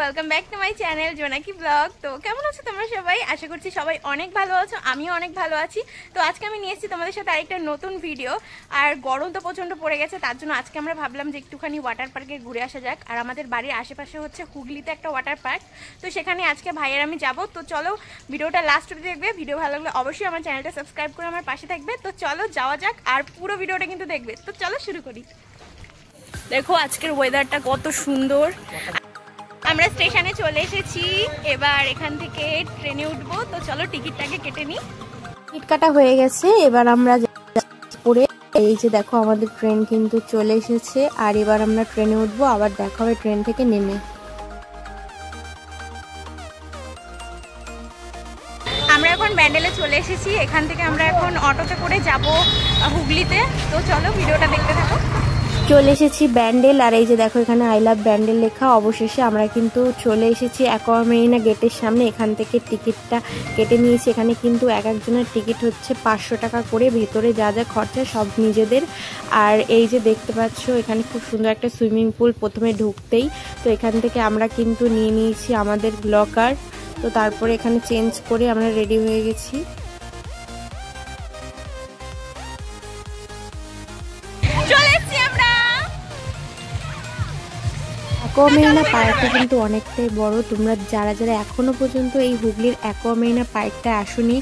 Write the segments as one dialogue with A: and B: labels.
A: Welcome back to my channel জোনাকি blog. তো কেমন আছো তোমরা সবাই? আশা করছি সবাই অনেক ভালো আছো, আমিও অনেক ভালো আছি। তো আজকে আমি নিয়ে এসেছি তোমাদের সাথে আরেকটা নতুন ভিডিও। আর গরম তো প্রচণ্ড পড়ে গেছে, তার জন্য আজকে আমরা ভাবলাম যে একটুখানি ওয়াটার পার্কে ঘুরে আসা যাক। আর আমাদের বাড়ির আশেপাশে হচ্ছে হুগলিতে একটা ওয়াটার পার্ক, তো সেখানে আজকে ভাইয়ের আমি যাব। তো চলো ভিডিওটা লাস্ট অবধি দেখবে। ভিডিও ভালো লাগলে অবশ্যই আমার চ্যানেলটা সাবস্ক্রাইব করে আমার পাশে থাকবে। তো চলো যাওয়া যাক, আর পুরো ভিডিওটা কিন্তু দেখবে। তো চলো শুরু করি। দেখো আজকের ওয়েদারটা কত সুন্দর। আমরা স্টেশনে চলে এসেছি, এবার এখান থেকে ট্রেনে উঠবো। তো চলো টিকিটটাকে কেটে নিই।
B: টিকিট কাটা হয়ে গেছে, এবার আমরা পরে এই যে দেখো আমাদের ট্রেন কিন্তু চলে এসেছে। আর এবার আমরা ট্রেনে উঠবো, আবার দেখা হবে ট্রেন থেকে নেমে।
A: আমরা এখন ব্যান্ডেলে চলে এসেছি, এখান থেকে আমরা এখন অটোতে করে যাব হুগলিতে। তো চলো ভিডিওটা দেখতে থাকো।
B: চলে এসেছি ব্যান্ডেল, আর এই যে দেখো এখানে আই লাভ ব্যান্ডেল লেখা। অবশেষে আমরা কিন্তু চলে এসেছি অ্যাকোয়া মেরিনা গেটের সামনে। এখান থেকে টিকিটটা কেটে নিয়েছি। এখানে কিন্তু এক একজনের টিকিট হচ্ছে 500 টাকা করে। ভেতরে যা যা খরচা সব নিজেদের। আর এই যে দেখতে পাচ্ছ এখানে খুব সুন্দর একটা সুইমিং পুল প্রথমে ঢুকতেই। তো এখান থেকে আমরা কিন্তু নিয়ে নিয়েছি আমাদের লকার। তো তারপরে এখানে চেঞ্জ করে আমরা রেডি হয়ে গেছি। অ্যাকোয়া মেরিনা পার্কটা কিন্তু অনেকটাই বড়। তোমরা যারা যারা এখনো পর্যন্ত এই হুগলির অ্যাকোয়া মেরিনা পার্কটা আসোনি,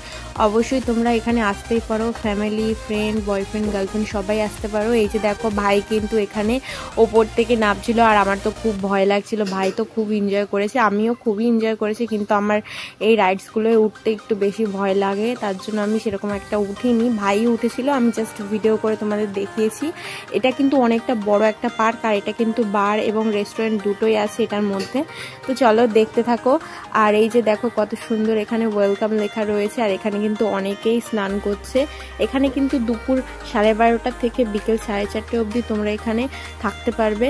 B: অবশ্যই তোমরা এখানে আসতেই পারো। ফ্যামিলি, ফ্রেন্ড, বয়ফ্রেন্ড, গার্লফ্রেন্ড সবাই আসতে পারো। এই যে দেখো ভাই কিন্তু এখানে ওপর থেকে নামছিল, আর আমার তো খুব ভয় লাগছিল। ভাই তো খুব এনজয় করেছে, আমিও খুবই এনজয় করেছি, কিন্তু আমার এই রাইডসগুলোয় উঠতে একটু বেশি ভয় লাগে, তার জন্য আমি সেরকম একটা উঠিনি। ভাই উঠেছিল, আমি জাস্ট ভিডিও করে তোমাদের দেখিয়েছি। এটা কিন্তু অনেকটা বড় একটা পার্ক, আর এটা কিন্তু বার এবং রেস্টুরেন্ট দুটোই আছে এটার মধ্যে। তো চলো দেখতে থাকো। আর এই যে দেখো কত সুন্দর এখানে ওয়েলকাম লেখা রয়েছে, আর এখানে কিন্তু অনেকেই স্নান করছে। এখানে কিন্তু দুপুর 12:30 থেকে বিকেল 4:30 অবধি তোমরা এখানে থাকতে পারবে।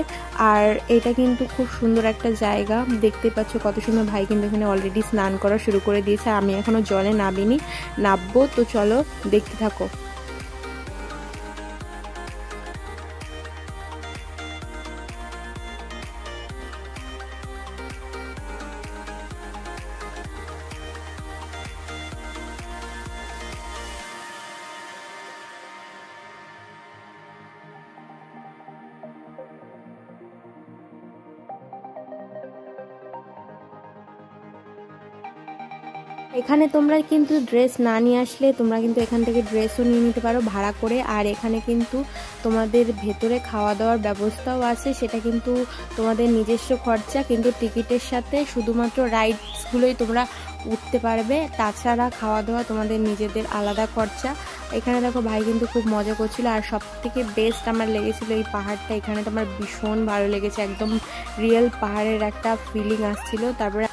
B: আর এটা কিন্তু খুব সুন্দর একটা জায়গা, দেখতে পাচ্ছ কত সুন্দর। ভাই কিন্তু এখানে অলরেডি স্নান করা শুরু করে দিয়েছে, আমি এখনো জলে নামবো। তো চলো দেখতে থাকো। এখানে তোমরা কিন্তু ড্রেস না নিয়ে আসলে তোমরা কিন্তু এখান থেকে ড্রেসও নিয়ে নিতে পারো ভাড়া করে। আর এখানে কিন্তু তোমাদের ভেতরে খাওয়া দাওয়ার ব্যবস্থাও আছে, সেটা কিন্তু তোমাদের নিজস্ব খরচা। কিন্তু টিকিটের সাথে শুধুমাত্র রাইডসগুলোই তোমরা উঠতে পারবে, তাছাড়া খাওয়া দাওয়া তোমাদের নিজেদের আলাদা খরচা। এখানে দেখো ভাই কিন্তু খুব মজা করছিল। আর সব থেকে বেস্ট আমার লেগেছিল এই পাহাড়টা। এখানে তো আমার ভীষণ ভালো লেগেছে, একদম রিয়েল পাহাড়ের একটা ফিলিং আসছিল। তারপরে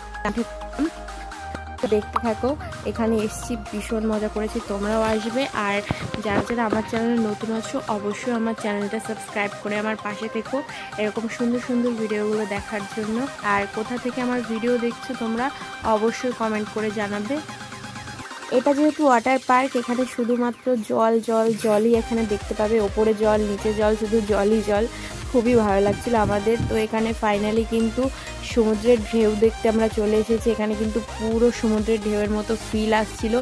B: দেখতে থাকো, এখানে এসছি, ভীষণ মজা করেছি, তোমরাও আসবে। আর যারা যারা আমার চ্যানেলে নতুন আছো অবশ্যই আমার চ্যানেলটা সাবস্ক্রাইব করে আমার পাশে থেকো এরকম সুন্দর সুন্দর ভিডিওগুলো দেখার জন্য। আর কোথা থেকে আমার ভিডিও দেখছো তোমরা অবশ্যই কমেন্ট করে জানাবে। এটা যেহেতু ওয়াটার পার্ক, এখানে শুধুমাত্র জলই এখানে দেখতে পাবে। ওপরে জল, নিচে জল, শুধু জলই জল। খুবই ভালো লাগছিল আমাদের। তো এখানে ফাইনালি কিন্তু সমুদ্রের ঢেউ দেখতে আমরা চলে এসেছি। এখানে কিন্তু পুরো সমুদ্রের ঢেউয়ের মতো ফিল আসছিল।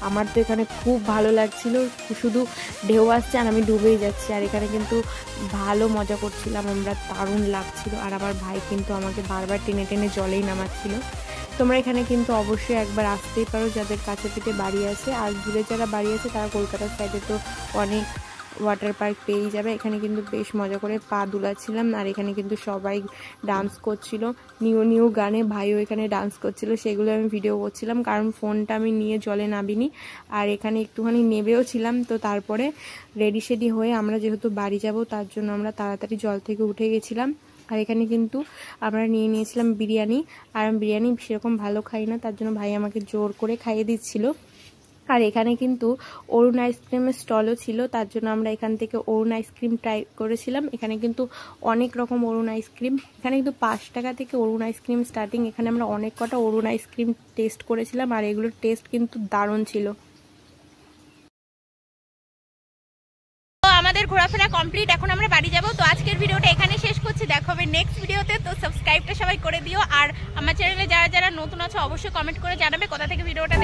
B: আমার তো এখানে খুব ভালো লাগছিল, শুধু ঢেউ আসছে আর আমি ডুবেই যাচ্ছি। আর এখানে কিন্তু ভালো মজা করছিলাম আমরা, দারুণ লাগছিল। আর আমার ভাই কিন্তু আমাকে বারবার টেনে টেনে জলেই নামাচ্ছিল। তোমরা এখানে কিন্তু অবশ্যই একবার আসতেই পারো যাদের কাছে পিঠে বাড়ি আছে। আর দূরে যারা বাড়ি আছে তারা কলকাতার সাইডে তো অনেক ওয়াটার পার্ক পেয়েই যাবে। এখানে কিন্তু বেশ মজা করে পা দুলাচ্ছিলাম। আর এখানে কিন্তু সবাই ডান্স করছিল নিউ গানে। ভাইও এখানে ডান্স করছিল, সেগুলো আমি ভিডিও করছিলাম, কারণ ফোনটা আমি নিয়ে জলে নামিনি। আর এখানে একটুখানি নেবেও ছিলাম। তো তারপরে রেডি হয়ে আমরা যেহেতু বাড়ি যাব, তার জন্য আমরা তাড়াতাড়ি জল থেকে উঠে গেছিলাম। আর এখানে কিন্তু আমরা নিয়ে নিয়েছিলাম বিরিয়ানি। আর আমি বিরিয়ানি সেরকম ভালো খাই না, তার জন্য ভাই আমাকে জোর করে খাইয়ে দিচ্ছিল। আর এখানে কিন্তু অরুণ আইসক্রিমের স্টলও ছিল, তার জন্য আমরা এখান থেকে অরুণ আইসক্রিম ট্রাই করেছিলাম। এখানে কিন্তু অনেক রকম অরুণ আইসক্রিম, এখানে কিন্তু 5 টাকা থেকে অরুণ আইসক্রিম স্টার্টিং। এখানে আমরা অনেক কটা অরুণ আইসক্রিম টেস্ট করেছিলাম, আর এগুলোর টেস্ট কিন্তু দারুণ ছিল।
A: আমাদের ঘোরাফেরা কমপ্লিট, এখন আমরা বাড়ি যাব। তো আজকের ভিডিওটা এখানে শেষ করছি, দেখা হবে নেক্সট ভিডিওতে। তো সাবস্ক্রাইবটা সবাই করে দিও, আর আমার চ্যানেলে যারা যারা নতুন আছে অবশ্যই কমেন্ট করে জানাবে কোথা থেকে ভিডিওটা